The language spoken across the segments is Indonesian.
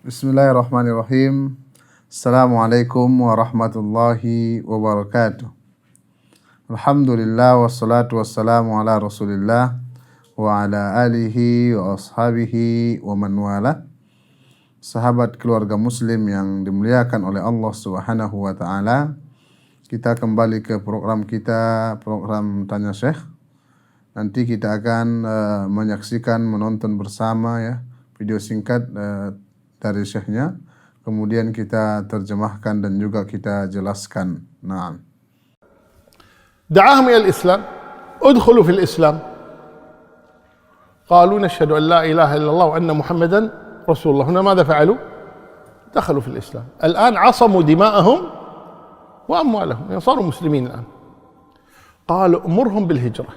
Bismillahirrahmanirrahim. Assalamualaikum warahmatullahi wabarakatuh. Alhamdulillah wassalatu wassalamu ala Rasulillah wa ala alihi wa ashabihi wa man wala. Sahabat keluarga muslim yang dimuliakan oleh Allah Subhanahu wa taala, kita kembali ke program kita, program Tanya Syekh. Nanti kita akan menyaksikan, menonton bersama ya video singkat dari Syekhnya. Kemudian kita terjemahkan dan juga kita jelaskan. Naam. دعاهم إلى الإسلام، ادخلوا في الإسلام. قالوا نشهد أن لا إله إلا الله وأن محمدا رسول الله. هنا ماذا فعلوا؟ دخلوا في الإسلام. الآن عصموا دماءهم وأموالهم، يعني صاروا مسلمين الآن. قالوا أمرهم بالهجرة،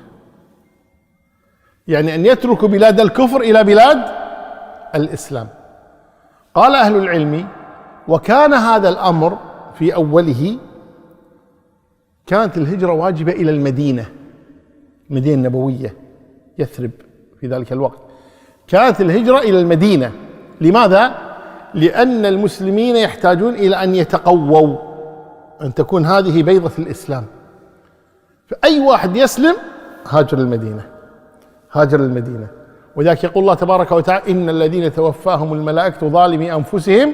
يعني أن يتركوا بلاد الكفر إلى بلاد الإسلام. قال أهل العلم: وكان هذا الأمر في أوله، كانت الهجرة واجبة إلى المدينة النبوية يثرب في ذلك الوقت. كانت الهجرة إلى المدينة. لماذا؟ لأن المسلمين يحتاجون إلى أن يتقووا، أن تكون هذه بيضة الإسلام. فأي واحد يسلم هاجر المدينة. وذلك يقول الله تبارك وتعالى: إن الذين توفاهم الملائكة ظالمي أنفسهم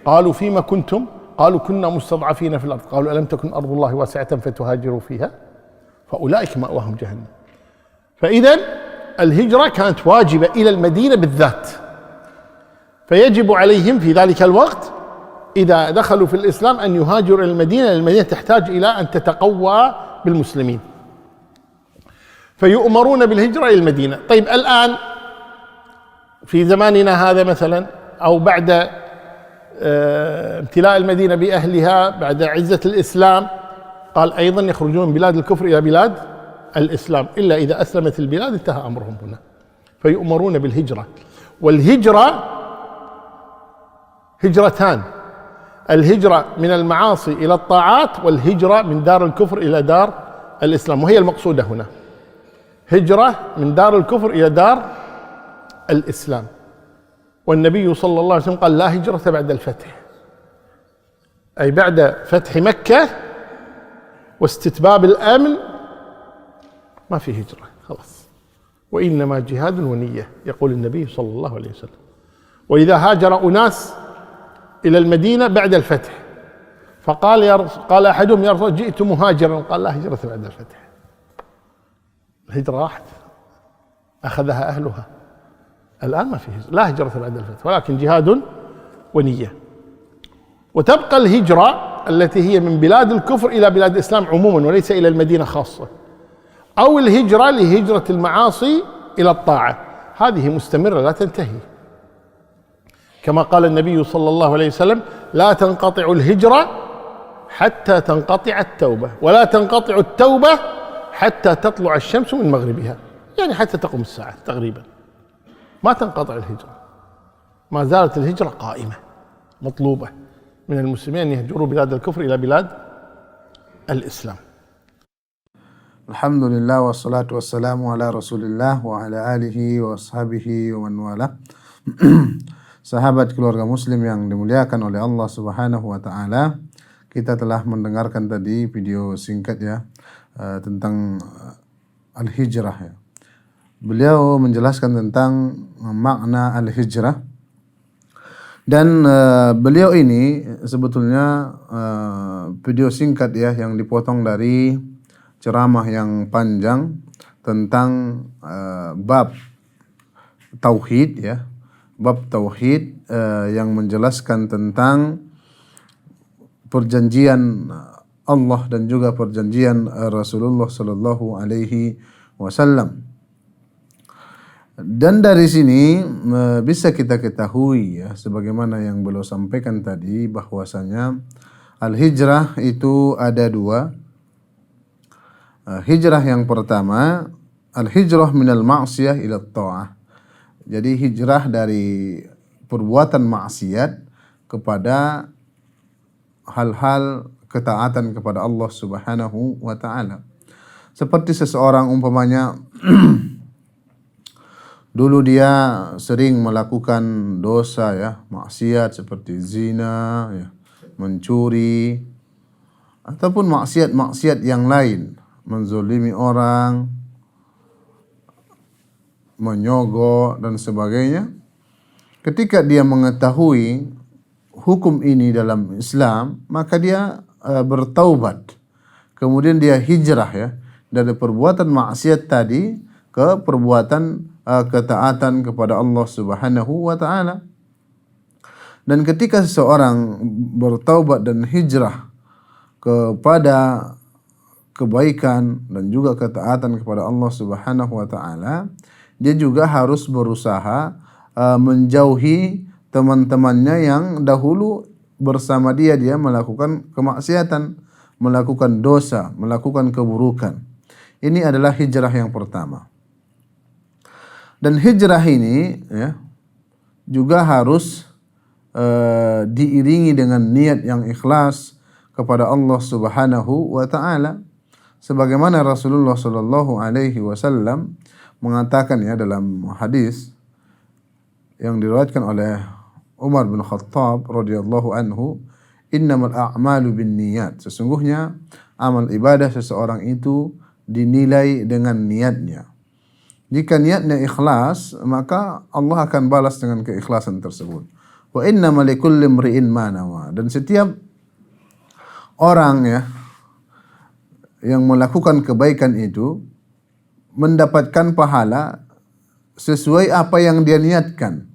قالوا فيما كنتم؟ قالوا كنا مستضعفين في الأرض. قالوا ألم تكن أرض الله واسعة فتهاجروا فيها؟ فأولئك مأواهم جهنم. فإذا الهجرة كانت واجبة إلى المدينة بالذات، فيجب عليهم في ذلك الوقت إذا دخلوا في الإسلام أن يهاجروا إلى المدينة. المدينة تحتاج إلى أن تتقوى بالمسلمين، فيؤمرون بالهجرة إلى المدينة. طيب الآن في زماننا هذا مثلا، أو بعد امتلاء المدينة بأهلها بعد عزة الإسلام، قال أيضا يخرجون من بلاد الكفر إلى بلاد الإسلام، إلا إذا أسلمت البلاد انتهى أمرهم هنا. فيؤمرون بالهجرة. والهجرة هجرتان: الهجرة من المعاصي إلى الطاعات، والهجرة من دار الكفر إلى دار الإسلام، وهي المقصودة هنا. هجرة من دار الكفر إلى دار الإسلام. والنبي صلى الله عليه وسلم قال: لا هجرة بعد الفتح، أي بعد فتح مكة واستتباب الأمن ما في هجرة خلاص، وإنما جهاد ونية، يقول النبي صلى الله عليه وسلم. وإذا هاجر أناس إلى المدينة بعد الفتح قال أحدهم: يا رسول الله جئت مهاجرا. قال: لا هجرة بعد الفتح. الهجرة راحت أخذها أهلها. الآن ما في هجرة، لا هجرة بعد الفتح، ولكن جهاد ونية. وتبقى الهجرة التي هي من بلاد الكفر إلى بلاد الإسلام عموما، وليس إلى المدينة خاصة، أو الهجرة لهجرة المعاصي إلى الطاعة، هذه مستمرة لا تنتهي، كما قال النبي صلى الله عليه وسلم: لا تنقطع الهجرة حتى تنقطع التوبة، ولا تنقطع التوبة حتى تطلع الشمس من مغربها، يعني حتى تقوم الساعة تقريبا، ما تنقطع الهجرة، ما زالت الهجرة قائمة مطلوبة من المسلمين أن يهجروا بلاد الكفر إلى بلاد الإسلام. Alhamdulillah wassalatu wassalamu ala Rasulillah wa ala alihi wa ashabihi wa man wala. Sahabat keluarga muslim yang dimuliakan oleh Allah Subhanahu wa taala, kita telah mendengarkan tadi video singkat ya tentang al-hijrah ya. Beliau menjelaskan tentang makna al-hijrah, dan beliau ini sebetulnya video singkat ya yang dipotong dari ceramah yang panjang tentang bab tauhid ya, bab tauhid yang menjelaskan tentang perjanjian Allah dan juga perjanjian Rasulullah sallallahu alaihi wasallam. Dan dari sini bisa kita ketahui ya, sebagaimana yang beliau sampaikan tadi, bahwasanya al-hijrah itu ada dua. Hijrah yang pertama, al-hijrah minal ma'siyah ila ta'ah. Jadi hijrah dari perbuatan maksiat kepada hal-hal ketaatan kepada Allah Subhanahu wa taala. Seperti seseorang umpamanya dulu dia sering melakukan dosa ya, maksiat seperti zina ya, mencuri ataupun maksiat-maksiat yang lain, menzolimi orang, menyogok dan sebagainya. Ketika dia mengetahui hukum ini dalam Islam, maka dia bertaubat. Kemudian dia hijrah ya dari perbuatan maksiat tadi ke perbuatan ketaatan kepada Allah Subhanahu wa taala. Dan ketika seseorang bertaubat dan hijrah kepada kebaikan dan juga ketaatan kepada Allah Subhanahu wa taala, dia juga harus berusaha menjauhi teman-temannya yang dahulu bersama dia melakukan kemaksiatan, melakukan dosa, melakukan keburukan. Ini adalah hijrah yang pertama. Dan hijrah ini ya, juga harus diiringi dengan niat yang ikhlas kepada Allah Subhanahu wa taala, sebagaimana Rasulullah sallallahu alaihi wasallam mengatakan ya dalam hadis yang diriwayatkan oleh Umar bin Khattab radhiyallahu anhu, innamal a'malu binniyat, sesungguhnya amal ibadah seseorang itu dinilai dengan niatnya. Jika niatnya ikhlas, maka Allah akan balas dengan keikhlasan tersebut. Wa innama likulli imri'in ma nawa, dan setiap orang ya yang melakukan kebaikan itu mendapatkan pahala sesuai apa yang dia niatkan.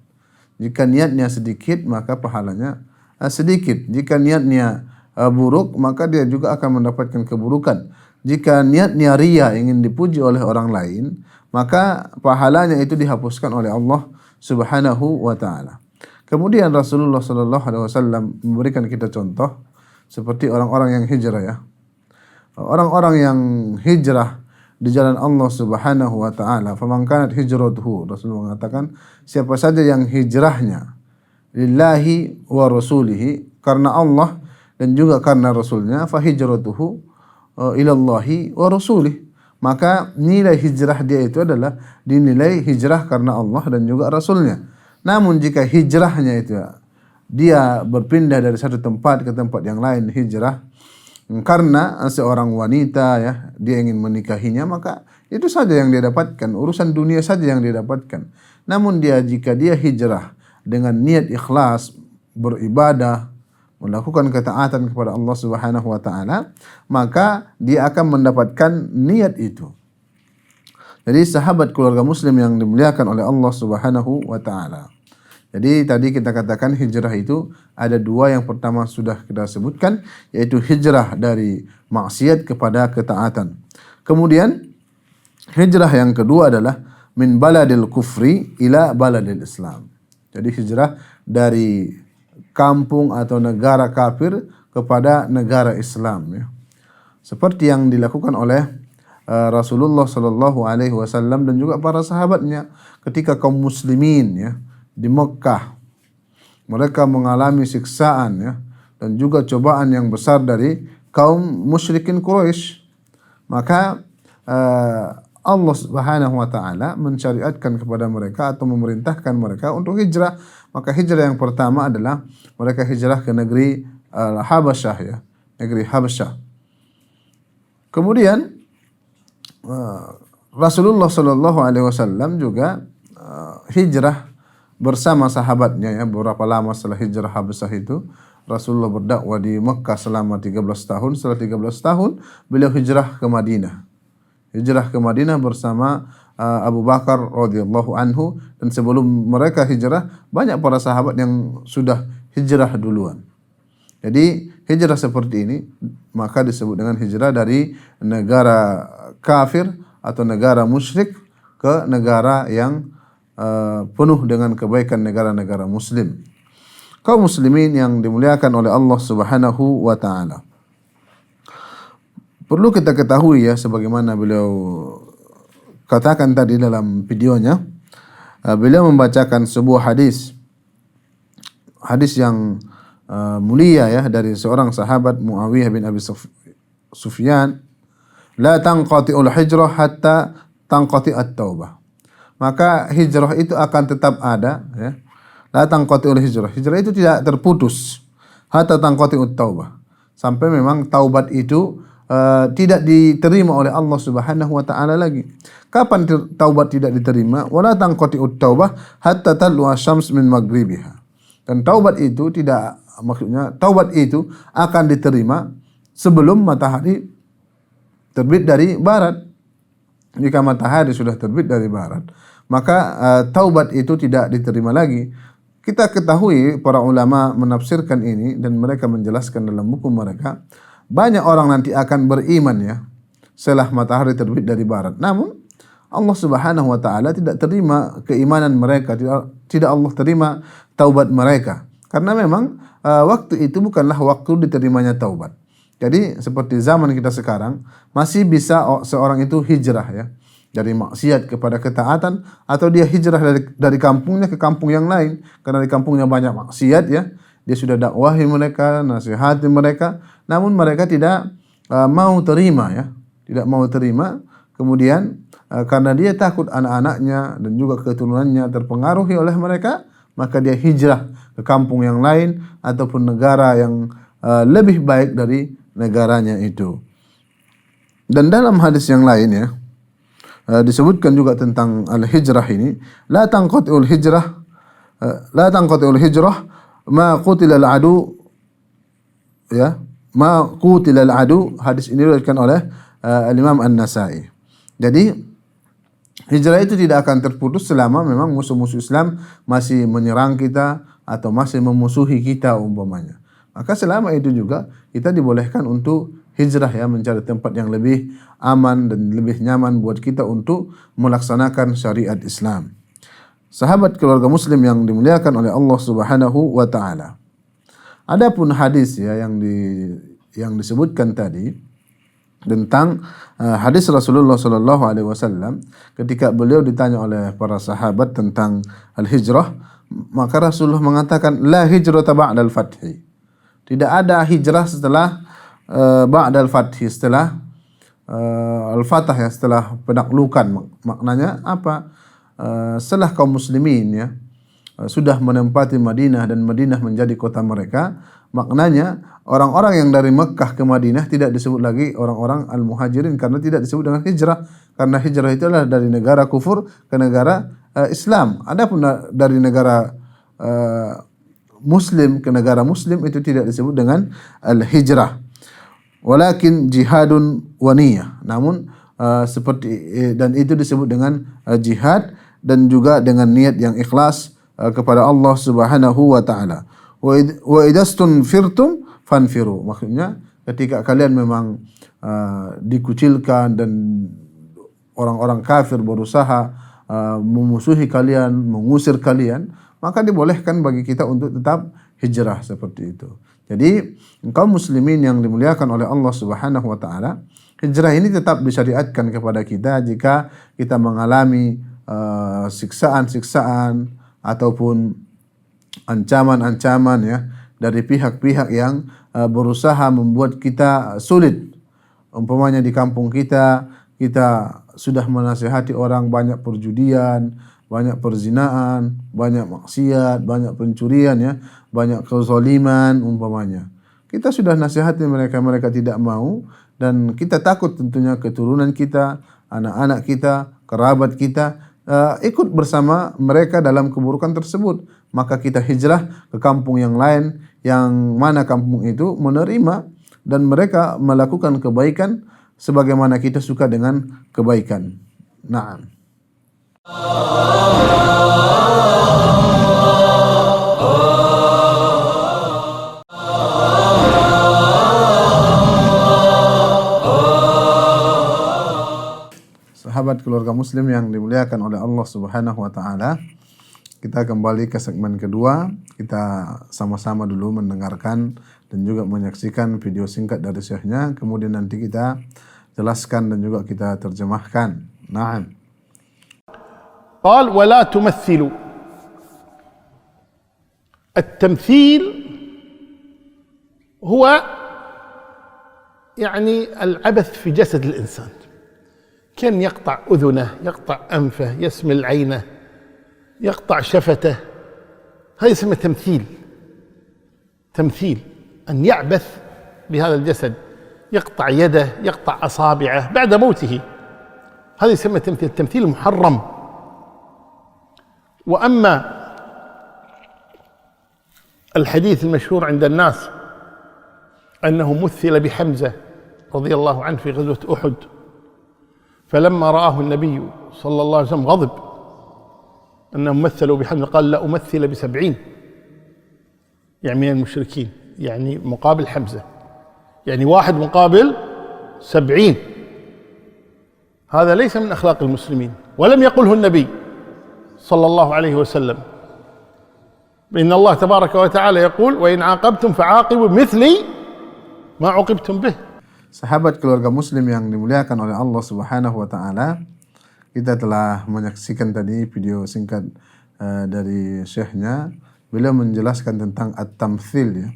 Jika niatnya sedikit, maka pahalanya sedikit. Jika niatnya buruk, maka dia juga akan mendapatkan keburukan. Jika niatnya riya, ingin dipuji oleh orang lain, maka pahalanya itu dihapuskan oleh Allah Subhanahu wa taala. Kemudian Rasulullah sallallahu alaihi wasallam memberikan kita contoh seperti orang-orang yang hijrah ya. Orang-orang yang hijrah di jalan Allah Subhanahu wa taala, faman kanat hijratuhu, Rasulullah mengatakan siapa saja yang hijrahnya lillahi wa rasulihi, karena Allah dan juga karena Rasulnya, fa hijratuhu ilallahi wa rasulih, maka nilai hijrah dia itu adalah dinilai hijrah karena Allah dan juga Rasulnya. Namun jika hijrahnya itu dia berpindah dari satu tempat ke tempat yang lain, hijrah karena seorang wanita ya, dia ingin menikahinya, maka itu saja yang dia dapatkan, urusan dunia saja yang dia dapatkan. Namun jika dia hijrah dengan niat ikhlas, beribadah, melakukan ketaatan kepada Allah Subhanahu wa taala, maka dia akan mendapatkan niat itu. Jadi sahabat keluarga muslim yang dimuliakan oleh Allah Subhanahu wa taala. Jadi tadi kita katakan hijrah itu ada dua. Yang pertama sudah kita sebutkan, yaitu hijrah dari maksiat kepada ketaatan. Kemudian hijrah yang kedua adalah min baladil kufri ila baladil Islam. Jadi hijrah dari kampung atau negara kafir kepada negara Islam ya. Seperti yang dilakukan oleh Rasulullah sallallahu alaihi wasallam dan juga para sahabatnya ketika kaum muslimin ya di Mekah, mereka mengalami siksaan ya dan juga cobaan yang besar dari kaum musyrikin Quraisy. Maka Allah Subhanahu wa taala mensyariatkan kepada mereka atau memerintahkan mereka untuk hijrah. Maka hijrah yang pertama adalah mereka hijrah ke negeri Habasyah ya, negeri Habasyah. Kemudian Rasulullah sallallahu alaihi wasallam juga hijrah bersama sahabatnya ya. Berapa lama setelah hijrah Habasyah itu Rasulullah berdakwah di Mekah selama 13 tahun. Setelah 13 tahun beliau hijrah ke Madinah. Hijrah ke Madinah bersama Abu Bakar radhiyallahu anhu, dan sebelum mereka hijrah banyak para sahabat yang sudah hijrah duluan. Jadi hijrah seperti ini maka disebut dengan hijrah dari negara kafir atau negara musyrik ke negara yang penuh dengan kebaikan, negara-negara muslim. Kaum muslimin yang dimuliakan oleh Allah Subhanahu wa taala. Perlu kita ketahui ya, sebagaimana beliau katakan tadi dalam videonya, beliau membacakan sebuah hadis hadis yang mulia ya dari seorang sahabat Muawiyah bin Abi Sufyan, la tanqati'ul hijrah hatta tanqati'at taubah. Maka hijrah itu akan tetap ada ya. La tanqati'ul hijrah. Hijrah itu tidak terputus hatta tanqati'ut taubah. Sampai memang taubat itu tidak diterima oleh Allah Subhanahu wa taala lagi. Kapan taubat tidak diterima? Wala tanqati'ut taubah hatta talwa syams min maghribiha. Dan taubat itu tidak, maksudnya taubat itu akan diterima sebelum matahari terbit dari barat. Jika matahari sudah terbit dari barat, maka taubat itu tidak diterima lagi. Kita ketahui para ulama menafsirkan ini dan mereka menjelaskan dalam buku mereka, banyak orang nanti akan beriman ya setelah matahari terbit dari barat. Namun Allah Subhanahu wa taala tidak terima keimanan mereka, tidak Allah terima taubat mereka. Karena memang waktu itu bukanlah waktu diterimanya taubat. Jadi seperti zaman kita sekarang masih bisa seorang itu hijrah ya dari maksiat kepada ketaatan, atau dia hijrah dari kampungnya ke kampung yang lain karena di kampungnya banyak maksiat ya. Dia sudah dakwahi mereka, nasihati mereka, namun mereka tidak mau terima ya, tidak mau terima. Kemudian karena dia takut anak-anaknya dan juga keturunannya terpengaruhi oleh mereka, maka dia hijrah ke kampung yang lain ataupun negara yang lebih baik dari negaranya itu. Dan dalam hadis yang lain ya disebutkan juga tentang al-hijrah ini, la tanqati'ul hijrah ma qutila al-adu ya, ma qutila al-adu. Hadis ini diriwayatkan oleh al-Imam An-Nasa'i. Jadi hijrah itu tidak akan terputus selama memang musuh-musuh Islam masih menyerang kita atau masih memusuhi kita umpamanya. Maka selama itu juga kita dibolehkan untuk hijrah ya, mencari tempat yang lebih aman dan lebih nyaman buat kita untuk melaksanakan syariat Islam. Sahabat keluarga muslim yang dimuliakan oleh Allah Subhanahu wa taala. Adapun hadis ya yang disebutkan tadi tentang hadis Rasulullah sallallahu alaihi wasallam ketika beliau ditanya oleh para sahabat tentang al-hijrah, maka Rasulullah mengatakan la hijrata ba'dal fathi. Tidak ada hijrah setelah ba'dal fathi, setelah al-fatah ya, setelah penaklukan. Maknanya apa? Setelah kaum muslimin ya sudah menempati Madinah dan Madinah menjadi kota mereka, maknanya orang-orang yang dari Mekkah ke Madinah tidak disebut lagi orang-orang al-muhajirin karena tidak disebut dengan hijrah, karena hijrah itu adalah dari negara kufur ke negara Islam. Adapun dari negara muslim ke negara muslim itu tidak disebut dengan al-hijrah. Walakin jihadun wa niyah. Namun dan itu disebut dengan jihad dan juga dengan niat yang ikhlas kepada Allah Subhanahu wa taala. Wa idastunfirtum fanfiru. Maksudnya ketika kalian memang dikucilkan dan orang-orang kafir berusaha memusuhi kalian, mengusir kalian, maka dibolehkan bagi kita untuk tetap hijrah seperti itu. Jadi kaum muslimin yang dimuliakan oleh Allah Subhanahu wa taala, hijrah ini tetap disyariatkan kepada kita jika kita mengalami siksaan-siksaan ataupun ancaman-ancaman ya dari pihak-pihak yang berusaha membuat kita sulit. Umpamanya di kampung kita sudah menasihati orang banyak perjudian, banyak perzinaan, banyak maksiat, banyak pencurian ya, banyak kezaliman umpamanya. Kita sudah nasihati mereka tidak mau, dan kita takut tentunya keturunan kita, anak-anak kita, kerabat kita ikut bersama mereka dalam keburukan tersebut. Maka kita hijrah ke kampung yang lain, yang mana kampung itu menerima dan mereka melakukan kebaikan sebagaimana kita suka dengan kebaikan. Naam. Sahabat keluarga muslim yang dimuliakan oleh Allah Subhanahu wa taala, kita kembali ke segmen kedua. Kita sama-sama dulu mendengarkan dan juga menyaksikan video singkat dari syekhnya, kemudian nanti kita jelaskan dan juga kita terjemahkan. Naam. قال ولا تمثلوا التمثيل هو يعني العبث في جسد الإنسان، كان يقطع أذنه، يقطع أنفه، يسمل عينه، يقطع شفته، هذا يسمى تمثيل. تمثيل أن يعبث بهذا الجسد، يقطع يده، يقطع أصابعه بعد موته، هذا يسمى تمثيل، تمثيل محرم. وأما الحديث المشهور عند الناس أنه مثل بحمزة رضي الله عنه في غزوة أحد، فلما رآه النبي صلى الله عليه وسلم غضب أنهم مثلوا بحمزة، قال لا أمثل ب70 يعني من المشركين، يعني مقابل حمزة، يعني 1 مقابل 70. هذا ليس من أخلاق المسلمين، ولم يقله النبي صلى الله عليه وسلم. إن الله تبارك وتعالى يقول وإن عاقبتم فعاقبوا مثلي ما عوقبتم به. Sahabat keluarga muslim yang dimuliakan oleh Allah Subhanahu wa taala, kita telah menyaksikan tadi video singkat dari syekhnya. Beliau menjelaskan tentang at-tamthil ya.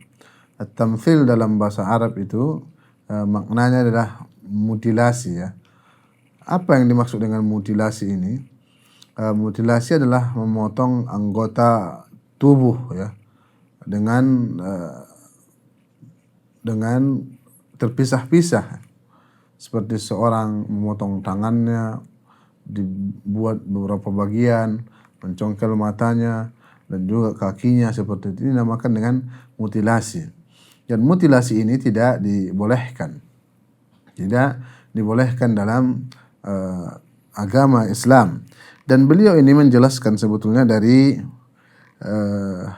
At-tamthil dalam bahasa Arab itu maknanya adalah mutilasi ya. Apa yang dimaksud dengan mutilasi ini? Mutilasi adalah memotong anggota tubuh ya dengan terpisah-pisah, seperti seorang memotong tangannya, dibuat beberapa bagian, mencongkel matanya dan juga kakinya, seperti itu dinamakan dengan mutilasi. Dan mutilasi ini tidak dibolehkan dalam agama Islam. Dan beliau ini menjelaskan sebetulnya dari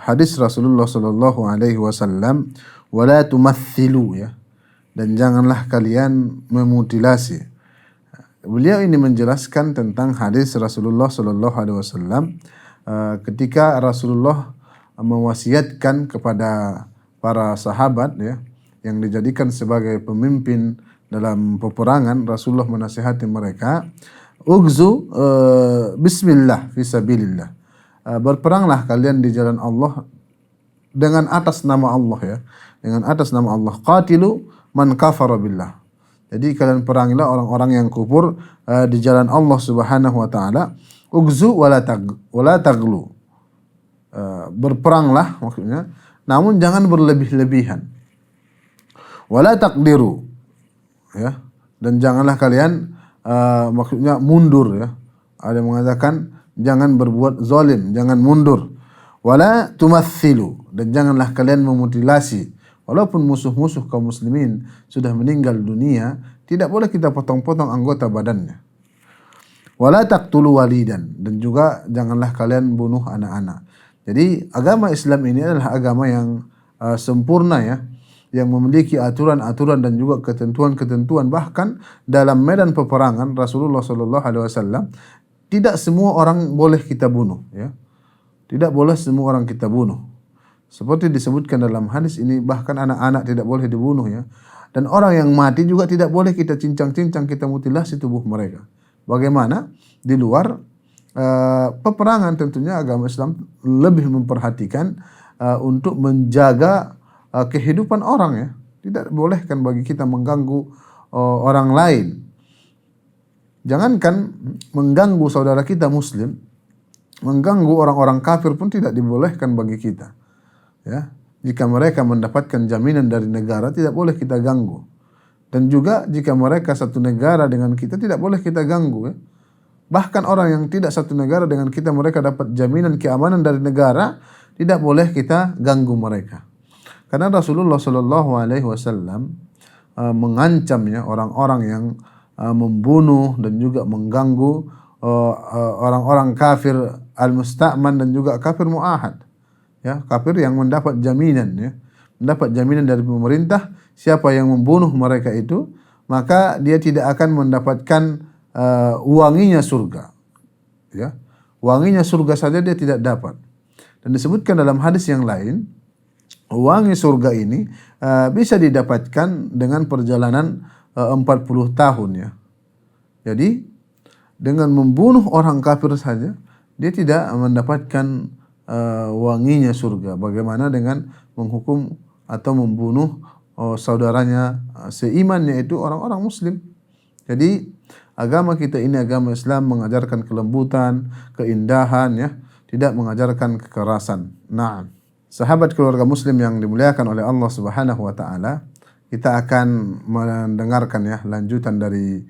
hadis Rasulullah sallallahu alaihi wasallam, wala tumathilu ya, dan janganlah kalian memutilasi. Beliau ini menjelaskan tentang hadis Rasulullah sallallahu alaihi wasallam ketika Rasulullah mewasiatkan kepada para sahabat ya yang dijadikan sebagai pemimpin dalam peperangan. Rasulullah menasihati mereka, ugzu bismillah fi sabilillah, berperanglah kalian di jalan Allah dengan atas nama Allah ya, dengan atas nama Allah. Qatilu man kafara billah, jadi kalian perangilah orang-orang yang kufur di jalan Allah Subhanahu wa taala. Ugzu wala taglu, berperanglah maksudnya, namun jangan berlebih-lebihan. Wala taqdiru ya, dan janganlah kalian maksudnya mundur ya. Ada yang mengatakan jangan berbuat zalim, jangan mundur. Wala tumathilu, dan janganlah kalian memutilasi. Walaupun musuh-musuh kaum muslimin sudah meninggal dunia, tidak boleh kita potong-potong anggota badannya. Wala taqtulu walidan, dan juga janganlah kalian bunuh anak-anak. Jadi agama Islam ini adalah agama yang sempurna ya, yang memiliki aturan-aturan dan juga ketentuan-ketentuan. Bahkan dalam medan peperangan Rasulullah sallallahu alaihi wasallam, tidak semua orang boleh kita bunuh ya. Tidak boleh semua orang kita bunuh. Seperti disebutkan dalam hadis ini, bahkan anak-anak tidak boleh dibunuh ya. Dan orang yang mati juga tidak boleh kita cincang-cincang, kita mutilasi tubuh mereka. Bagaimana di luar peperangan, tentunya agama Islam lebih memperhatikan untuk menjaga kehidupan orang ya. Tidak bolehkan bagi kita mengganggu orang lain. Jangankan mengganggu saudara kita muslim, mengganggu orang-orang kafir pun tidak dibolehkan bagi kita. Ya, jika mereka mendapatkan jaminan dari negara, tidak boleh kita ganggu. Dan juga jika mereka satu negara dengan kita, tidak boleh kita ganggu ya. Bahkan orang yang tidak satu negara dengan kita, mereka dapat jaminan keamanan dari negara, tidak boleh kita ganggu mereka. Karena Rasulullah sallallahu alaihi wasallam mengancamnya orang-orang yang membunuh dan juga mengganggu orang-orang kafir al-musta'man dan juga kafir mu'ahad. Ya, kafir yang mendapat jaminan ya, mendapat jaminan dari pemerintah, siapa yang membunuh mereka itu, maka dia tidak akan mendapatkan wanginya surga. Ya, wanginya surga saja dia tidak dapat. Dan disebutkan dalam hadis yang lain, wangi surga ini bisa didapatkan dengan perjalanan 40 tahun ya. Jadi dengan membunuh orang kafir saja, dia tidak mendapatkan wanginya surga. Bagaimana dengan menghukum atau membunuh saudaranya seiman, yaitu orang-orang muslim. Jadi agama kita ini, agama Islam, mengajarkan kelembutan, keindahan, ya, tidak mengajarkan kekerasan. Nah, sahabat keluarga muslim yang dimuliakan oleh Allah Subhanahu wa taala, kita akan mendengarkan ya lanjutan dari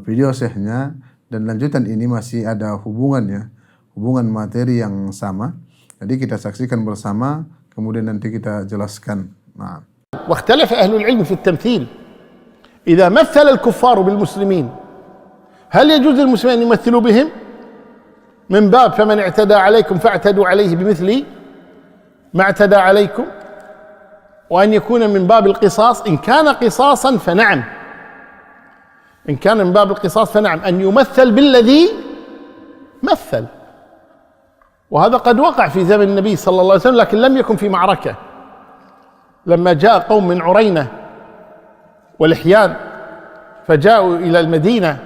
video syekhnya, dan lanjutan ini masih ada hubungan materi yang sama. Jadi kita saksikan bersama, kemudian nanti kita jelaskan. Nah. واختلف أهل العلم في التمثيل إذا مثل الكفار بالمسلمين هل يجوز للمسلمين أن يمثلوا بهم من باب فمن اعتدى عليكم فاعتدوا عليه بمثل ما اعتدى عليكم، وأن يكون من باب القصاص إن كان قصاصا فنعم، إن كان من باب القصاص فنعم أن يمثل بالذي مثل. وهذا قد وقع في زمن النبي صلى الله عليه وسلم، لكن لم يكن في معركة. لما جاء قوم من عرينة والإحيان فجاءوا إلى المدينة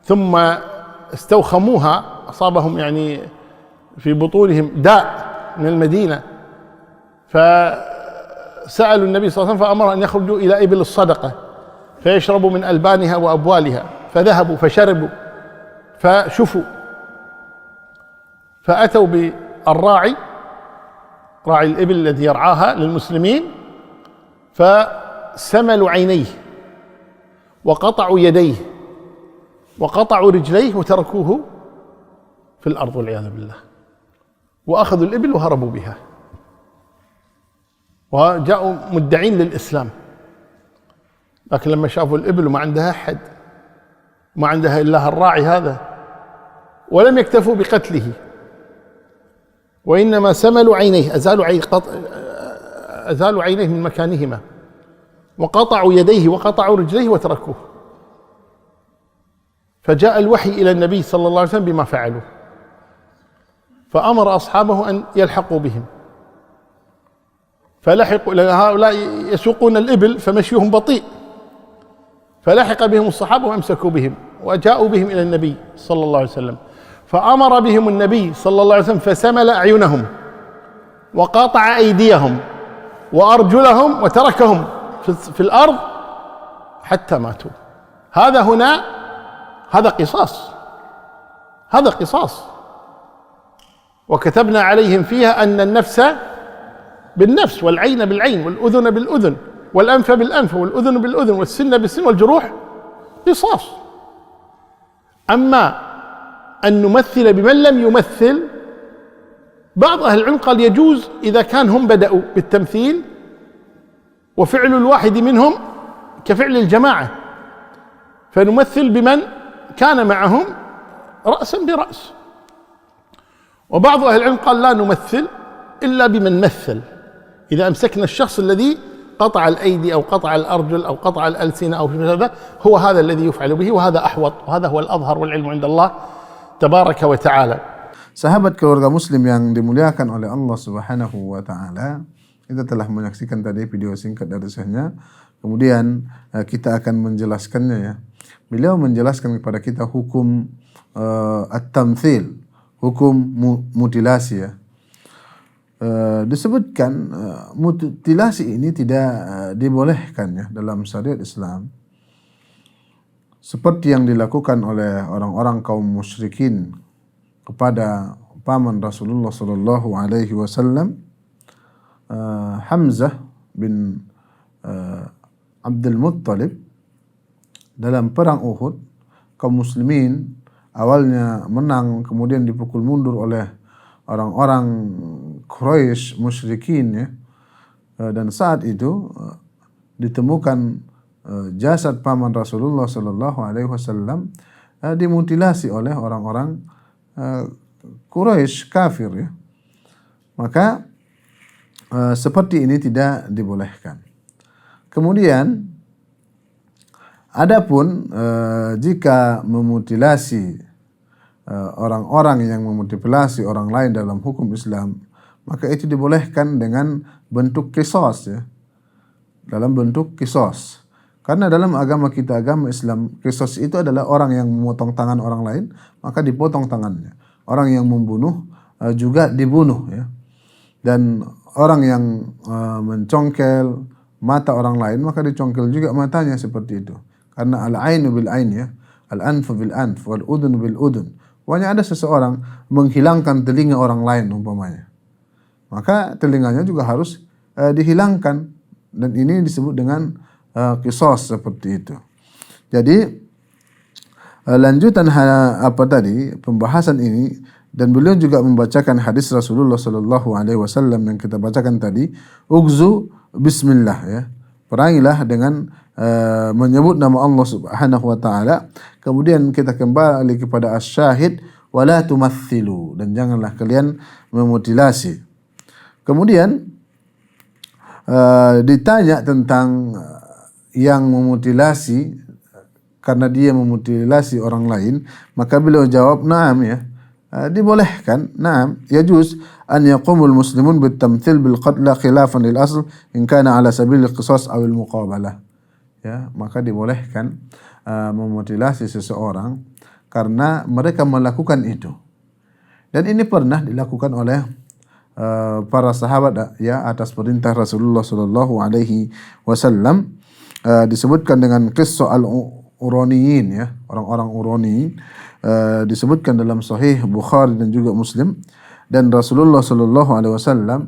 ثم استوخموها، أصابهم يعني في بطونهم داء من المدينة، فسألوا النبي صلى الله عليه وسلم فأمر أن يخرجوا إلى إبل الصدقة فيشربوا من ألبانها وأبوالها، فذهبوا فشربوا فشفوا، فأتوا بالراعي، راعي الإبل الذي يرعاها للمسلمين، فسملوا عينيه وقطعوا يديه وقطعوا رجليه وتركوه في الأرض والعياذ بالله، وأخذوا الإبل وهربوا بها، وجاءوا مدعين للإسلام، لكن لما شافوا الإبل وما عندها أحد، ما عندها إلا الراعي هذا، ولم يكتفوا بقتله، وإنما سملوا عينيه، أزالوا عينيه من مكانهما، وقطعوا يديه وقطعوا رجليه وتركوه. فجاء الوحي إلى النبي صلى الله عليه وسلم بما فعلوا، فأمر أصحابه أن يلحقوا بهم، فلحقوا، لأن هؤلاء يسوقون الإبل فمشيهم بطيء، فلحق بهم الصحابة وأمسكوا بهم وجاءوا بهم إلى النبي صلى الله عليه وسلم، فأمر بهم النبي صلى الله عليه وسلم فسمل أعينهم وقاطع أيديهم وأرجلهم وتركهم في الأرض حتى ماتوا. هذا هنا هذا قصاص، هذا قصاص. وكتبنا عليهم فيها أن النفس بالنفس والعين بالعين والأذن بالأذن والأنف بالأنف والأذن بالأذن والسن بالسن والجروح قصاص. أما أن نمثل بمن لم يمثل، بعض أهل العلم قال يجوز إذا كان هم بدأوا بالتمثيل وفعل الواحد منهم كفعل الجماعة، فنمثل بمن كان معهم رأسا برأس. وبعض أهل العلم قال لا نمثل إلا بمن مثل، إذا أمسكنا الشخص الذي قطع الأيدي أو قطع الأرجل أو قطع الألسنة أو هذا، هو هذا الذي يفعل به، وهذا أحوط، وهذا هو الأظهر والعلم عند الله tabaraka wa ta'ala. Sahabat keluarga muslim yang dimuliakan oleh Allah Subhanahu wa taala, kita telah menyaksikan tadi video singkat dari syekhnya. Kemudian kita akan menjelaskannya ya. Beliau menjelaskan kepada kita hukum at-tamthil, hukum mutilasi ya. Disebutkan mutilasi ini tidak dibolehkan ya dalam syariat Islam, seperti yang dilakukan oleh orang-orang kaum musyrikin kepada paman Rasulullah sallallahu alaihi wasallam, Hamzah bin Abdul Muttalib. Dalam perang Uhud, kaum muslimin awalnya menang, kemudian dipukul mundur oleh orang-orang Quraisy musyrikin ya. Dan saat itu ditemukan jasad paman Rasulullah sallallahu alaihi wasallam dimutilasi oleh orang-orang Quraisy kafir ya. Maka seperti ini tidak dibolehkan. Kemudian adapun jika memutilasi orang-orang yang memutilasi orang lain dalam hukum Islam, maka itu dibolehkan dengan bentuk qisas ya. Dalam bentuk qisas. Karena dalam agama kita, agama Islam, qisas itu adalah orang yang memotong tangan orang lain, maka dipotong tangannya. Orang yang membunuh juga dibunuh ya. Dan orang yang mencongkel mata orang lain maka dicongkel juga matanya seperti itu. Karena al-ainu bil ain ya, al-anfu bil anf, wal udhun bil udhun. Pokoknya ada seseorang menghilangkan telinga orang lain umpamanya, maka telinganya juga harus dihilangkan, dan ini disebut dengan qisas seperti itu. Jadi lanjutan apa tadi pembahasan ini, dan beliau juga membacakan hadis Rasulullah sallallahu alaihi wasallam yang kita bacakan tadi, ugzu bismillah ya. Perangilah dengan menyebut nama Allah Subhanahu wa taala. Kemudian kita kembali kepada asyahid, wala tumatsilu, dan janganlah kalian memutilasi. Kemudian ditanya tentang yang memutilasi karena dia memutilasi orang lain, maka beliau jawab, "Na'am ya." Dibolehkan, na'am, yajuz an yaqumul muslimun bitamthil bil qatla khilafan lil asl in kana ala sabil qisas aw al muqabalah. Ya, maka dibolehkan memutilasi seseorang karena mereka melakukan itu. Dan ini pernah dilakukan oleh para sahabat ya atas perintah Rasulullah sallallahu alaihi wasallam. Disebutkan dengan qissah al-Uraniyin ya, orang-orang Uraniyin. Disebutkan dalam Sahih Bukhari dan juga Muslim, dan Rasulullah sallallahu alaihi wasallam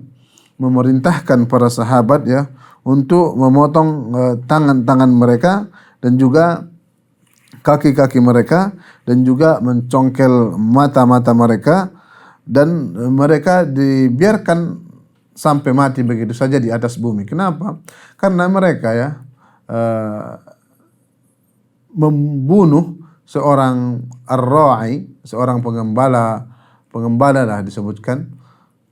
memerintahkan para sahabat ya untuk memotong tangan-tangan mereka dan juga kaki-kaki mereka, dan juga mencongkel mata-mata mereka, dan mereka dibiarkan sampai mati begitu saja di atas bumi. Kenapa? Karena mereka ya membunuh seorang ar-ra'i, seorang pengembala lah disebutkan,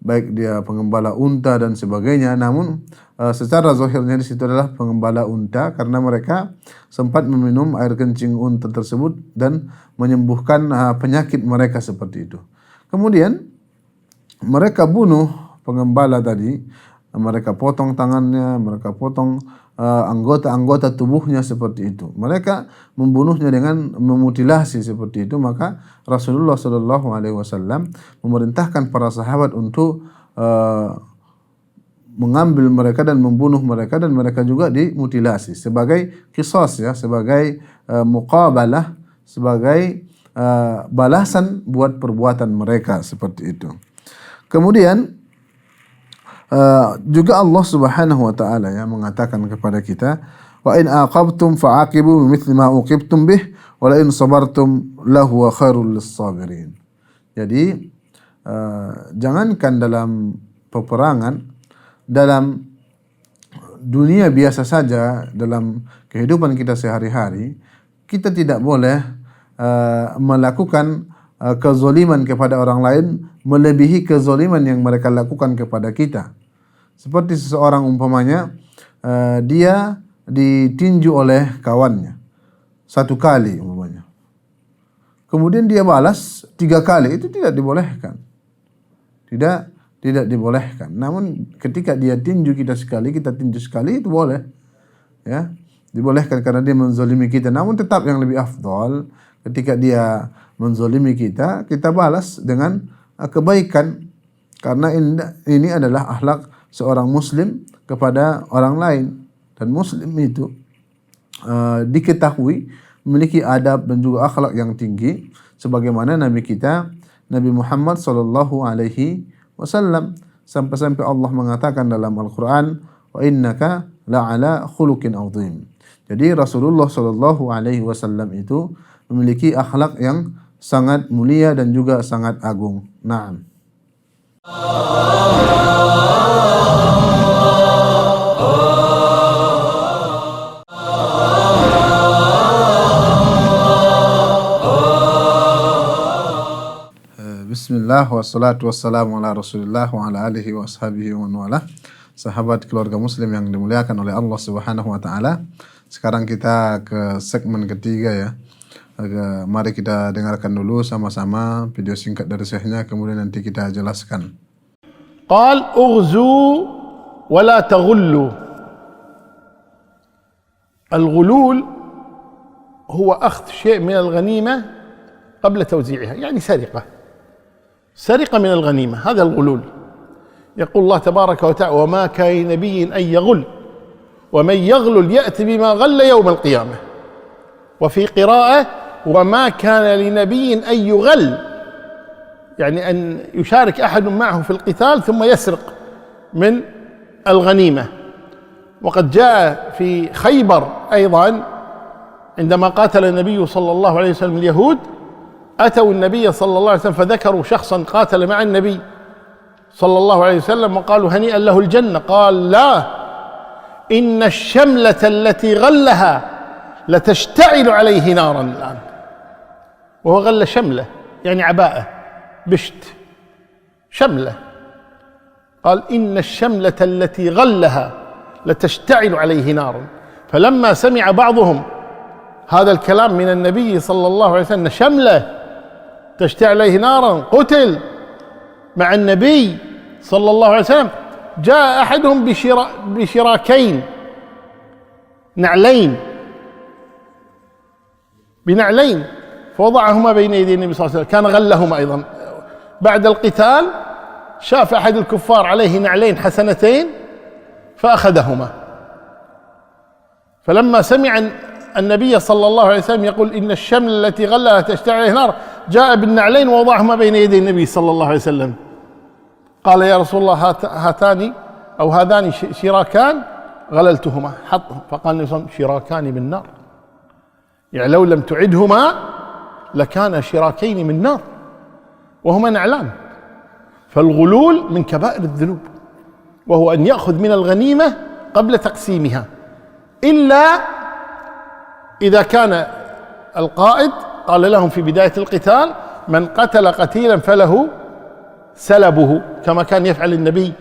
baik dia pengembala unta dan sebagainya. Namun secara zahirnya di situ adalah pengembala unta, karena mereka sempat meminum air kencing unta tersebut dan menyembuhkan penyakit mereka seperti itu. Kemudian mereka bunuh pengembala tadi, mereka potong tangannya, mereka potong anggota-anggota tubuhnya seperti itu. Mereka membunuhnya dengan memutilasi seperti itu. Maka Rasulullah sallallahu alaihi wasallam memerintahkan para sahabat untuk mengambil mereka dan membunuh mereka, dan mereka juga dimutilasi sebagai qisas ya, sebagai muqabalah, sebagai balasan buat perbuatan mereka seperti itu. Kemudian juga Allah Subhanahu wa taala ya mengatakan kepada kita, wa in aqabtum fa'aqibu bimithli ma uqibtum bih wa la in sabartum lahu khairul lis-sabirin. Jadi jangankan dalam peperangan, dalam dunia biasa saja, dalam kehidupan kita sehari-hari, kita tidak boleh melakukan kezaliman kepada orang lain melebihi kezaliman yang mereka lakukan kepada kita. Seperti seseorang umpamanya dia ditinju oleh kawannya 1 kali umpamanya, kemudian dia balas 3 kali, itu tidak dibolehkan, tidak dibolehkan. Namun ketika dia tinju kita sekali, kita tinju sekali, itu boleh ya, dibolehkan karena dia menzalimi kita. Namun tetap yang lebih afdal ketika dia menzalimi kita, kita balas dengan kebaikan, karena ini adalah akhlak seorang muslim kepada orang lain. Dan muslim itu diketahui memiliki adab dan juga akhlak yang tinggi, sebagaimana Nabi kita Nabi Muhammad sallallahu alaihi wasallam, sampai-sampai Allah mengatakan dalam Al-Qur'an, wa innaka la'ala khuluqin azim. Jadi Rasulullah sallallahu alaihi wasallam itu memiliki akhlak yang sangat mulia dan juga sangat agung. Naam. Bismillah wassalatu wassalamu ala Rasulillah wa ala alihi wa ashabihi wa man wala. Sahabat keluarga muslim yang dimuliakan oleh Allah Subhanahu wa taala. Sekarang kita ke segmen ketiga ya. Mari kita dengarkan dulu sama-sama video singkat dari syekhnya, kemudian nanti kita jelaskan. Qal ughzu wa la taghullu. Al-ghulul huwa akhdh syai' min al-ghanimah qabla tawzi'iha, yani sariqah. سرقة من الغنيمة، هذا الغلول. يقول الله تبارك وتعالى: وما كان نبي أن يغل ومن يغلل يأتي بما غل يوم القيامة. وفي قراءة: وما كان لنبي أن يغل، يعني أن يشارك أحد معه في القتال ثم يسرق من الغنيمة. وقد جاء في خيبر أيضا عندما قاتل النبي صلى الله عليه وسلم اليهود، أتوا النبي صلى الله عليه وسلم فذكروا شخصا قاتل مع النبي صلى الله عليه وسلم وقالوا هنيئا له الجنة. قال: لا، إن الشملة التي غلها لتشتعل عليه نارا الآن. وهو غل شملة يعني عباءة بشت شملة. قال: إن الشملة التي غلها لتشتعل عليه نارا. فلما سمع بعضهم هذا الكلام من النبي صلى الله عليه وسلم: شملة تشتعل عليه نارا، قتل مع النبي صلى الله عليه وسلم، جاء أحدهم بشراكين، بنعلين فوضعهما بين يدي النبي صلى الله عليه وسلم، كان غلهما أيضا. بعد القتال شاف أحد الكفار عليه نعلين حسنتين فأخذهما. فلما سمع النبي صلى الله عليه وسلم يقول: إن الشمل التي غلها تشتعل عليه نار، جاء بالنعلين ووضعهما بين يدي النبي صلى الله عليه وسلم. قال: يا رسول الله، هاتان أو هذان شراكان غللتهما، حطهم. فقال النبي صلى الله عليه وسلم: شراكان من نار، يعني لو لم تعدهما لكان شراكين من نار، وهما نعلان. فالغلول من كبائر الذنوب، وهو أن يأخذ من الغنيمة قبل تقسيمها، إلا إذا كان القائد قال لهم في بداية القتال: من قتل قتيلا فله سلبه، كما كان يفعل النبي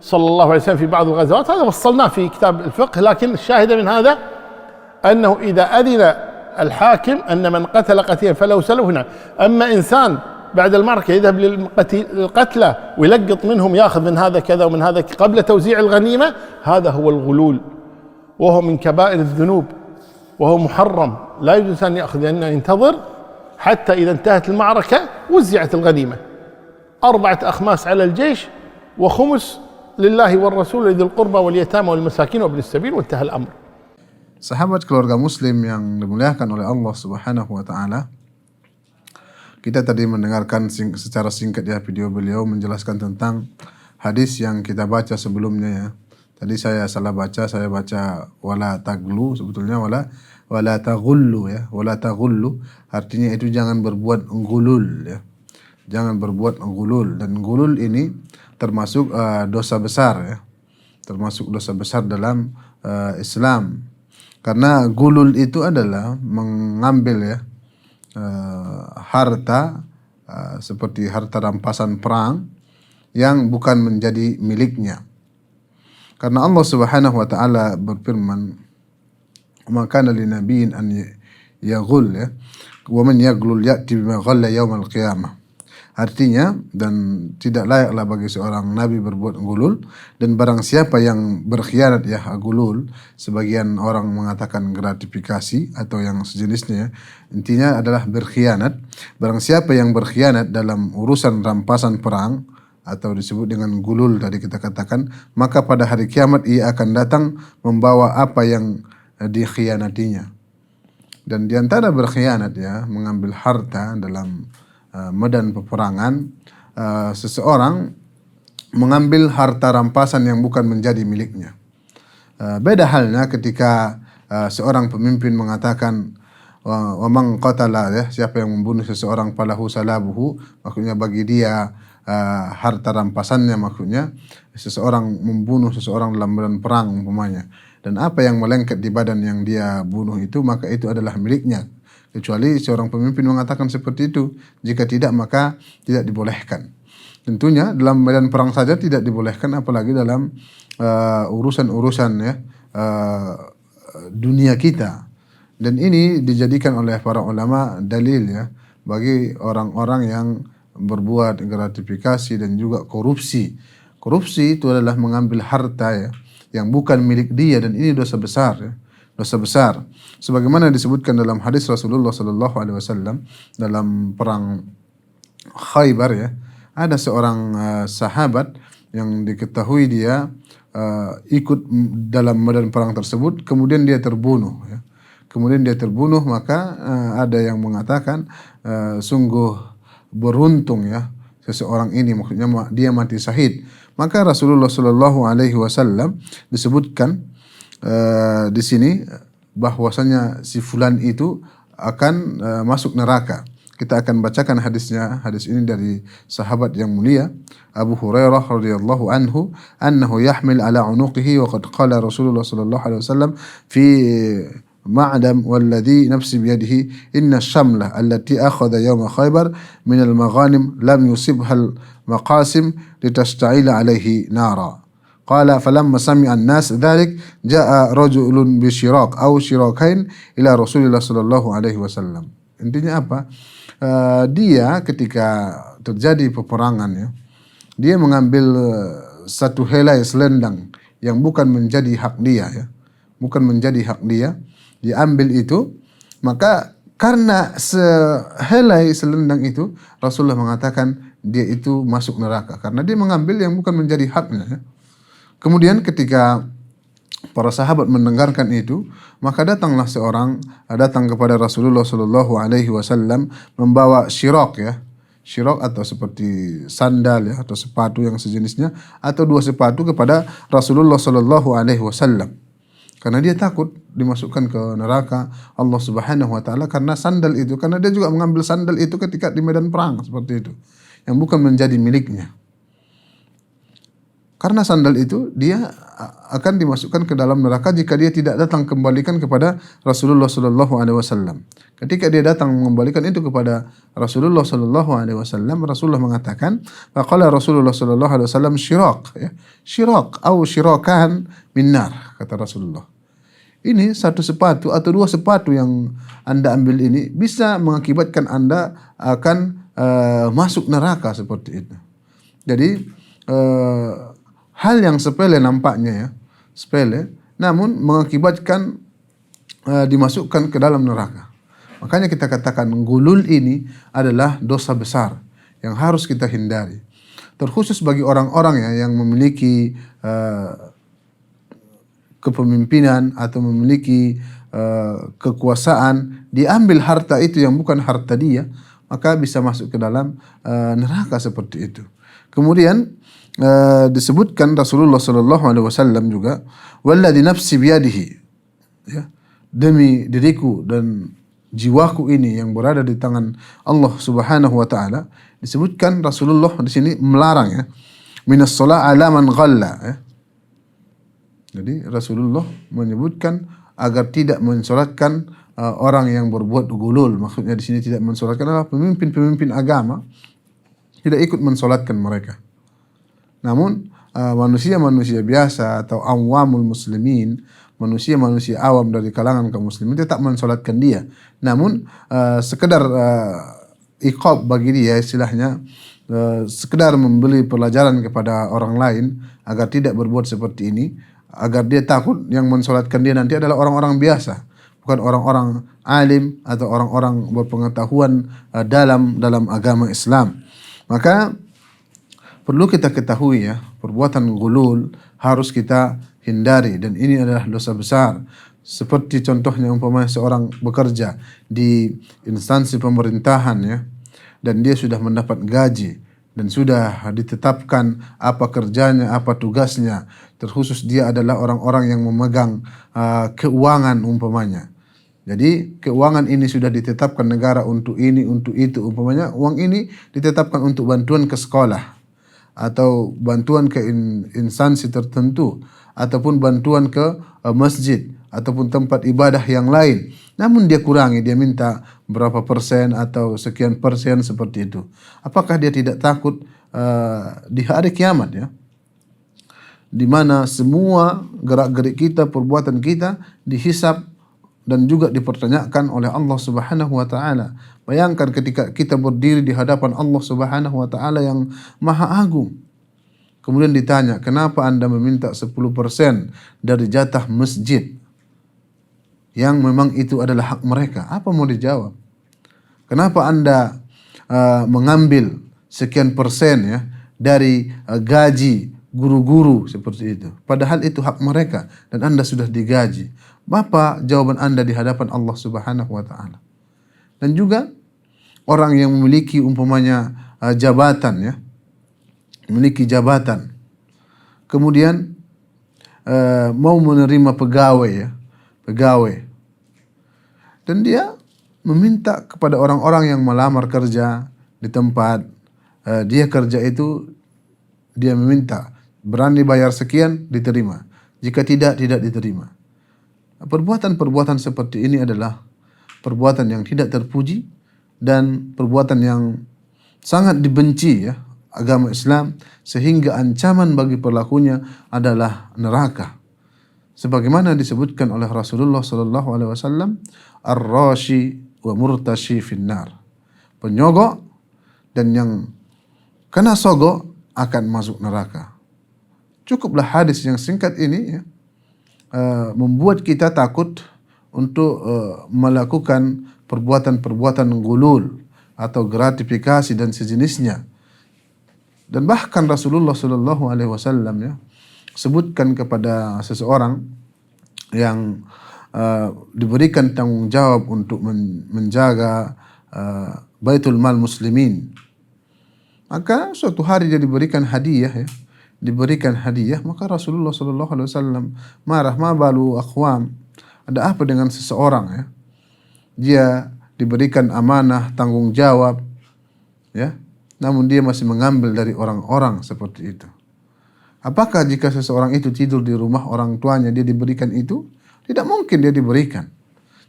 صلى الله عليه وسلم في بعض الغزوات. هذا وصلناه في كتاب الفقه، لكن الشاهد من هذا أنه إذا أذن الحاكم أن من قتل قتيلا فله سلبه. نعم. أما إنسان بعد المعركة يذهب للقتلى ويلقط منهم، يأخذ من هذا كذا ومن هذا قبل توزيع الغنيمة، هذا هو الغلول، وهو من كبائر الذنوب، وهو محرم، لا يجوز أن يأخذ، لأنه ينتظر حتى إذا انتهت المعركة وزعت الغنيمة، 4 أخماس على الجيش وخمس لله والرسول ذي القربى واليتامى والمساكين وابن السبيل، وانتهى الأمر. Sahabat keluarga muslim yang dimuliakan oleh Allah Subhanahu wa taala. Kita tadi mendengarkan secara singkat ya video beliau menjelaskan tentang hadis yang kita baca sebelumnya ya. Tadi saya salah baca, saya baca wala taglu, sebetulnya wala taghullu ya. Wala taghullu artinya itu jangan berbuat gulul ya. Jangan berbuat gulul, dan gulul ini termasuk dosa besar ya. Termasuk dosa besar dalam Islam. Karena gulul itu adalah mengambil ya harta seperti harta rampasan perang yang bukan menjadi miliknya. Karena Allah Subhanahu wa taala berfirman, "Maka kana linabiyyin an yaghul ya, wa man yaghlul ya'ti bima ghalla yaumal qiyamah." Artinya, dan tidak layaklah bagi seorang nabi berbuat gulul, dan barang siapa yang berkhianat ya, gulul, sebagian orang mengatakan gratifikasi atau yang sejenisnya, intinya adalah berkhianat. Barang siapa yang berkhianat dalam urusan rampasan perang atau disebut dengan gulul tadi kita katakan, maka pada hari kiamat ia akan datang membawa apa yang dikhianatinya. Dan di antara berkhianat ya, mengambil harta dalam medan peperangan, seseorang mengambil harta rampasan yang bukan menjadi miliknya. Beda halnya ketika seorang pemimpin mengatakan wa man qatala ya, siapa yang membunuh seseorang falahu salabuhu, maksudnya bagi dia harta rampasannya, maksudnya seseorang membunuh seseorang dalam medan perang umpamanya, dan apa yang melengket di badan yang dia bunuh itu, maka itu adalah miliknya, kecuali seorang pemimpin mengatakan seperti itu. Jika tidak, maka tidak dibolehkan. Tentunya dalam medan perang saja tidak dibolehkan, apalagi dalam urusan-urusan ya dunia kita. Dan ini dijadikan oleh para ulama dalil ya bagi orang-orang yang berbuat gratifikasi dan juga korupsi. Korupsi itu adalah mengambil harta ya yang bukan milik dia, dan ini dosa besar ya. Dosa besar, sebagaimana disebutkan dalam hadis Rasulullah sallallahu alaihi wasallam dalam perang Khaybar ya. ada seorang sahabat yang diketahui dia ikut dalam medan perang tersebut, kemudian dia terbunuh. Ya. Kemudian dia terbunuh, maka ada yang mengatakan sungguh beruntung ya seseorang ini, maksudnya dia mati syahid. Maka Rasulullah Shallallahu Alaihi Wasallam disebutkan di sini bahwasanya si fulan itu akan masuk neraka. Kita akan bacakan hadisnya. Hadis ini dari sahabat yang mulia Abu Hurairah radhiyallahu anhu, annahu yahmil ala unuqihi wa qad qala Rasulullah sallallahu alaihi wasallam fi ma'dam walladhi nafsi biyadihi inna syamlah allati akhadha yawma Khaybar min al-maghanim lam yusibha al-maqasim litasta'ila alaihi nara. Qala falamma sami'a an-nas dhalik ja'a rajulun bi shirak aw shirakain ila Rasulillah sallallahu alaihi wasallam. Intinya apa? Dia ketika terjadi peperangan ya, dia mengambil satu helai selendang yang bukan menjadi hak dia ya, bukan menjadi hak dia, diambil itu, maka karena sehelai selendang itu Rasulullah mengatakan dia itu masuk neraka karena dia mengambil yang bukan menjadi haknya ya. Kemudian ketika para sahabat mendengarkan itu, maka datang kepada Rasulullah Shallallahu Alaihi Wasallam membawa shirak ya, shirak atau seperti sandal ya atau sepatu yang sejenisnya atau dua sepatu kepada Rasulullah Shallallahu Alaihi Wasallam karena dia takut dimasukkan ke neraka Allah Subhanahu Wa Taala karena sandal itu, karena dia juga mengambil sandal itu ketika di medan perang seperti itu yang bukan menjadi miliknya. Karena sandal itu dia akan dimasukkan ke dalam neraka jika dia tidak datang kembalikan kepada Rasulullah Sallallahu Alaihi Wasallam. Ketika dia datang mengembalikan itu kepada Rasulullah Sallallahu Alaihi Wasallam, Rasulullah mengatakan, "Faqala Rasulullah Sallallahu Alaihi Wasallam syirak, ya, syirak atau syirakan minar," kata Rasulullah. Ini satu sepatu atau dua sepatu yang Anda ambil ini bisa mengakibatkan Anda akan masuk neraka seperti itu. Jadi hal yang sepele nampaknya ya, sepele, namun mengakibatkan dimasukkan ke dalam neraka. Makanya kita katakan gulul ini adalah dosa besar yang harus kita hindari. Terkhusus bagi orang-orang ya yang memiliki kepemimpinan atau memiliki kekuasaan, diambil harta itu yang bukan harta dia, maka bisa masuk ke dalam neraka seperti itu. Kemudian disebutkan Rasulullah Sallallahu Alaihi Wasallam juga, walladzi nafsi biyadihi, ya, demi diriku dan jiwaku ini yang berada di tangan Allah Subhanahu Wa Taala, disebutkan Rasulullah di sini melarang ya, minas shalah ala man ghalla ya. Jadi Rasulullah menyebutkan agar tidak mensolatkan orang yang berbuat gulul. Maksudnya di sini tidak mensolatkan adalah pemimpin-pemimpin agama, tidak ikut mensolatkan mereka. Namun manusia-manusia biasa atau awamul muslimin, manusia-manusia awam dari kalangan kaum muslimin tetap mensolatkan dia. Namun sekedar iqab bagi dia, istilahnya sekedar memberi pelajaran kepada orang lain agar tidak berbuat seperti ini, agar dia takut yang mensolatkan dia nanti adalah orang-orang biasa, bukan orang-orang alim atau orang-orang berpengetahuan dalam agama Islam. Maka perlu kita ketahui ya, perbuatan gulul harus kita hindari dan ini adalah dosa besar. Seperti contohnya umpamanya seorang bekerja di instansi pemerintahan ya, dan dia sudah mendapat gaji dan sudah ditetapkan apa kerjanya, apa tugasnya. Terkhusus dia adalah orang-orang yang memegang keuangan umpamanya. Jadi keuangan ini sudah ditetapkan negara untuk ini, untuk itu. Umpamanya uang ini ditetapkan untuk bantuan ke sekolah, atau bantuan ke instansi tertentu, ataupun bantuan ke masjid, ataupun tempat ibadah yang lain. Namun dia kurangi, dia minta berapa persen atau sekian persen seperti itu. Apakah dia tidak takut di hari kiamat ya, di mana semua gerak-gerik kita, perbuatan kita dihisab dan juga dipertanyakan oleh Allah Subhanahu Wa Taala. Bayangkan ketika kita berdiri di hadapan Allah Subhanahu Wa Taala yang Maha Agung. Kemudian ditanya, kenapa Anda meminta 10% dari jatah masjid yang memang itu adalah hak mereka? Apa mau dijawab? Kenapa Anda mengambil sekian persen ya dari gaji guru-guru seperti itu. Padahal itu hak mereka dan Anda sudah digaji. Apa jawaban Anda di hadapan Allah Subhanahu wa taala? Dan juga orang yang memiliki umpamanya jabatan ya, memiliki jabatan, kemudian mau menerima pegawai ya, pegawai, dan dia meminta kepada orang-orang yang melamar kerja di tempat dia kerja itu, dia meminta berani bayar sekian diterima, jika tidak diterima. Perbuatan-perbuatan seperti ini adalah perbuatan yang tidak terpuji dan perbuatan yang sangat dibenci ya agama Islam, sehingga ancaman bagi pelakunya adalah neraka. Sebagaimana disebutkan oleh Rasulullah sallallahu alaihi wasallam, ar-rashi wa murtashi finnar. Penyogok dan yang kena sogok akan masuk neraka. Cukuplah hadis yang singkat ini ya, membuat kita takut untuk melakukan perbuatan-perbuatan gulul atau gratifikasi dan sejenisnya. Dan bahkan Rasulullah sallallahu alaihi wasallam ya sebutkan kepada seseorang yang diberikan tanggung jawab untuk menjaga baitul mal muslimin. Maka suatu hari dia diberikan hadiah ya, maka Rasulullah sallallahu alaihi wasallam marah, ma balu aqwam, ada apa dengan seseorang ya, dia diberikan amanah tanggung jawab ya, namun dia masih mengambil dari orang-orang seperti itu. Apakah jika seseorang itu tidur di rumah orang tuanya dia diberikan itu? Tidak mungkin dia diberikan.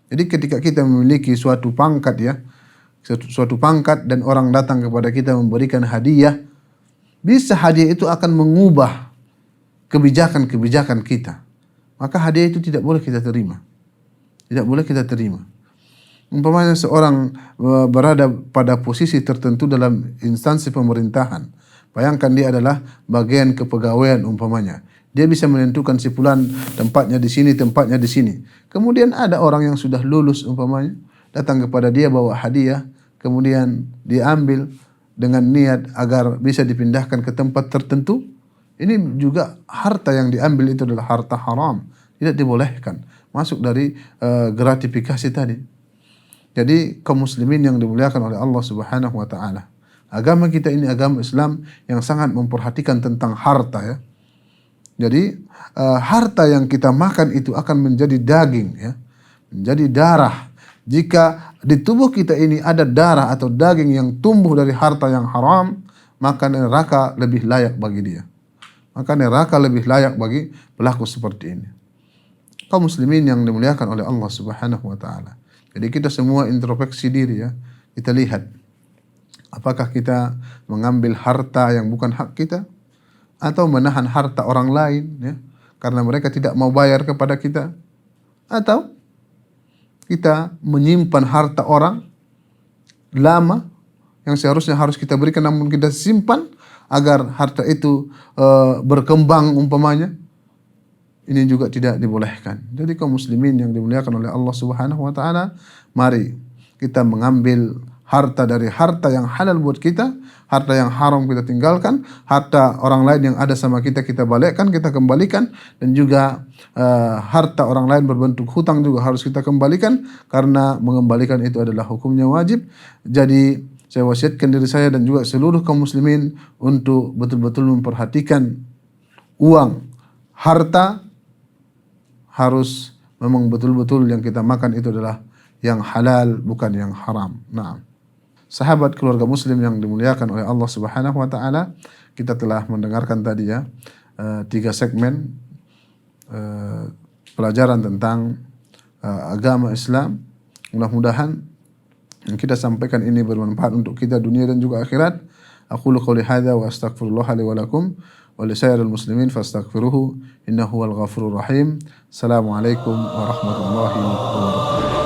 Jadi ketika kita memiliki suatu pangkat ya, suatu pangkat dan orang datang kepada kita memberikan hadiah, bisa hadiah itu akan mengubah kebijakan-kebijakan kita. Maka hadiah itu tidak boleh kita terima. Tidak boleh kita terima. Umpamanya seorang berada pada posisi tertentu dalam instansi pemerintahan. Bayangkan dia adalah bagian kepegawaian umpamanya. Dia bisa menentukan si fulan tempatnya di sini, tempatnya di sini. Kemudian ada orang yang sudah lulus umpamanya datang kepada dia bawa hadiah, kemudian diambil dengan niat agar bisa dipindahkan ke tempat tertentu. Ini juga harta yang diambil itu adalah harta haram, tidak dibolehkan, masuk dari gratifikasi tadi. Jadi kaum muslimin yang dimuliakan oleh Allah Subhanahu wa taala, agama kita ini agama Islam yang sangat memperhatikan tentang harta ya. Jadi harta yang kita makan itu akan menjadi daging ya, menjadi darah. Jika di tubuh kita ini ada darah atau daging yang tumbuh dari harta yang haram, maka neraka lebih layak bagi dia. Maka neraka lebih layak bagi pelaku seperti ini. Kaum muslimin yang dimuliakan oleh Allah Subhanahu wa taala. Jadi kita semua introspeksi diri ya. Kita lihat apakah kita mengambil harta yang bukan hak kita atau menahan harta orang lain ya karena mereka tidak mau bayar kepada kita, atau kita menyimpan harta orang lama yang seharusnya harus kita berikan namun kita simpan agar harta itu berkembang umpamanya. Ini juga tidak dibolehkan. Jadi kaum muslimin yang dimuliakan oleh Allah Subhanahu wa taala, mari kita mengambil harta dari harta yang halal buat kita, harta yang haram kita tinggalkan, harta orang lain yang ada sama kita kita balikkan, kita kembalikan, dan juga harta orang lain berbentuk hutang juga harus kita kembalikan karena mengembalikan itu adalah hukumnya wajib. Jadi saya wasiatkan diri saya dan juga seluruh kaum muslimin untuk betul-betul memperhatikan uang, harta harus memang betul-betul yang kita makan itu adalah yang halal bukan yang haram. Nah, sahabat keluarga muslim yang dimuliakan oleh Allah Subhanahu wa taala, kita telah mendengarkan tadi ya 3 segmen pelajaran tentang agama Islam. Mudah-mudahan yang kita sampaikan ini bermanfaat untuk kita dunia dan juga akhirat. Aqulu qouli hadza wa astaghfirullah li wa lakum wa li sairil muslimin fastaghfiruhu innahu wal ghafurur rahim. Assalamualaikum warahmatullahi wabarakatuh.